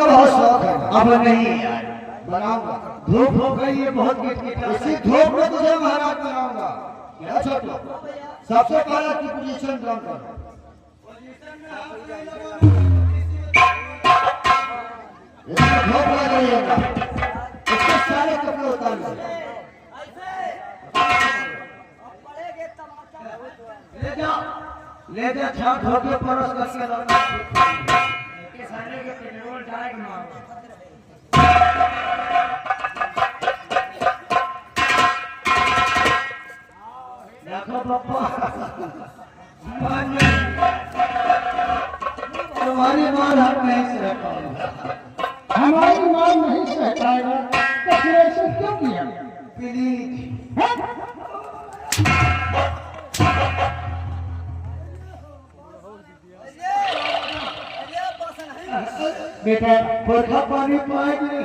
का बहुत शौक है। अब नहीं यार बनाऊंगा। धूप हो गई है बहुत किटकिटा इसी धूप में तुझे महाराज बनाऊंगा। क्या छोटू सबसे पहले की पोजीशन ड्रॉ कर। इसमें धूप लग रही है ना, इसके सारे कपड़े उतार दो। ले जा छाप होके परस करके लगा के सारे के पेट्रोल डाल मार देखो पापा तुम्हारी मां हम नहीं सह पाएगा। हमारी मां नहीं सह पाएगा तो फिर ऐसे क्यों किया? प्लीज बेटा पोखा पानी पाएंगे